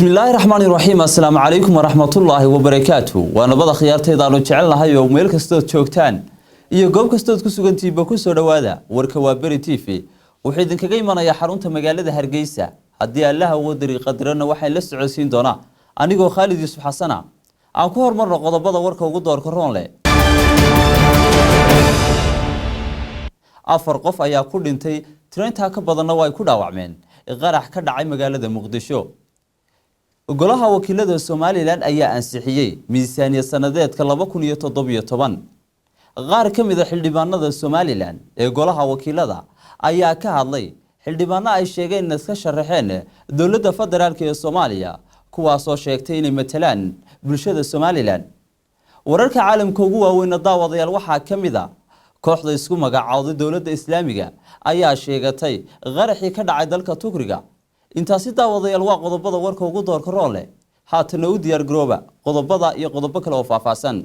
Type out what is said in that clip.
بسم الله الرحمن الرحيم السلام عليكم ورحمة الله وبركاته وأنا بدأ خيارتي دانو جعلنا هاي وميل كستود جوجتان iyo goob kastood ku sugantiiba ku soo dhawaada warka waa bari TV waxay idin kaga imanaya xarunta magaalada Hargeysa hadii Allah uu dariiqa dirana waxay la socodsiin doonaa anigoo Khalid Yusuf Xasana aan ku hormarno qodobada warka ugu doorka roon leh afar qof ayaa ku dhintay trainta ka badanna way ku dhaawacmeen qarax ka dhacay magaalada Muqdisho golaha wakiilada Soomaaliland ayaa ansixiyay miisaaniyad sanadeedka 2017 qaar ka mid ah xildhibaanada Soomaaliland ee golaha wakiilada ayaa ka hadlay xildhibaano ay sheegeen in iska sharaxeen dawladda federaalka ee Soomaaliya kuwaas oo sheegtay inay matalaan bulshada Soomaaliland wararka caalamka ugu waaweyn daawadayaal waxa ka mid ah kooxda isku magacaawday dawladda Islaamiga ayaa sheegatay qaraxii ka dhacay dalka Turkiga intaasi daawadayaal waa qodobada warka ugu doorka roon leh haatana u diyaar garooba qodobada iyo qodobo kale oo faahfaahsan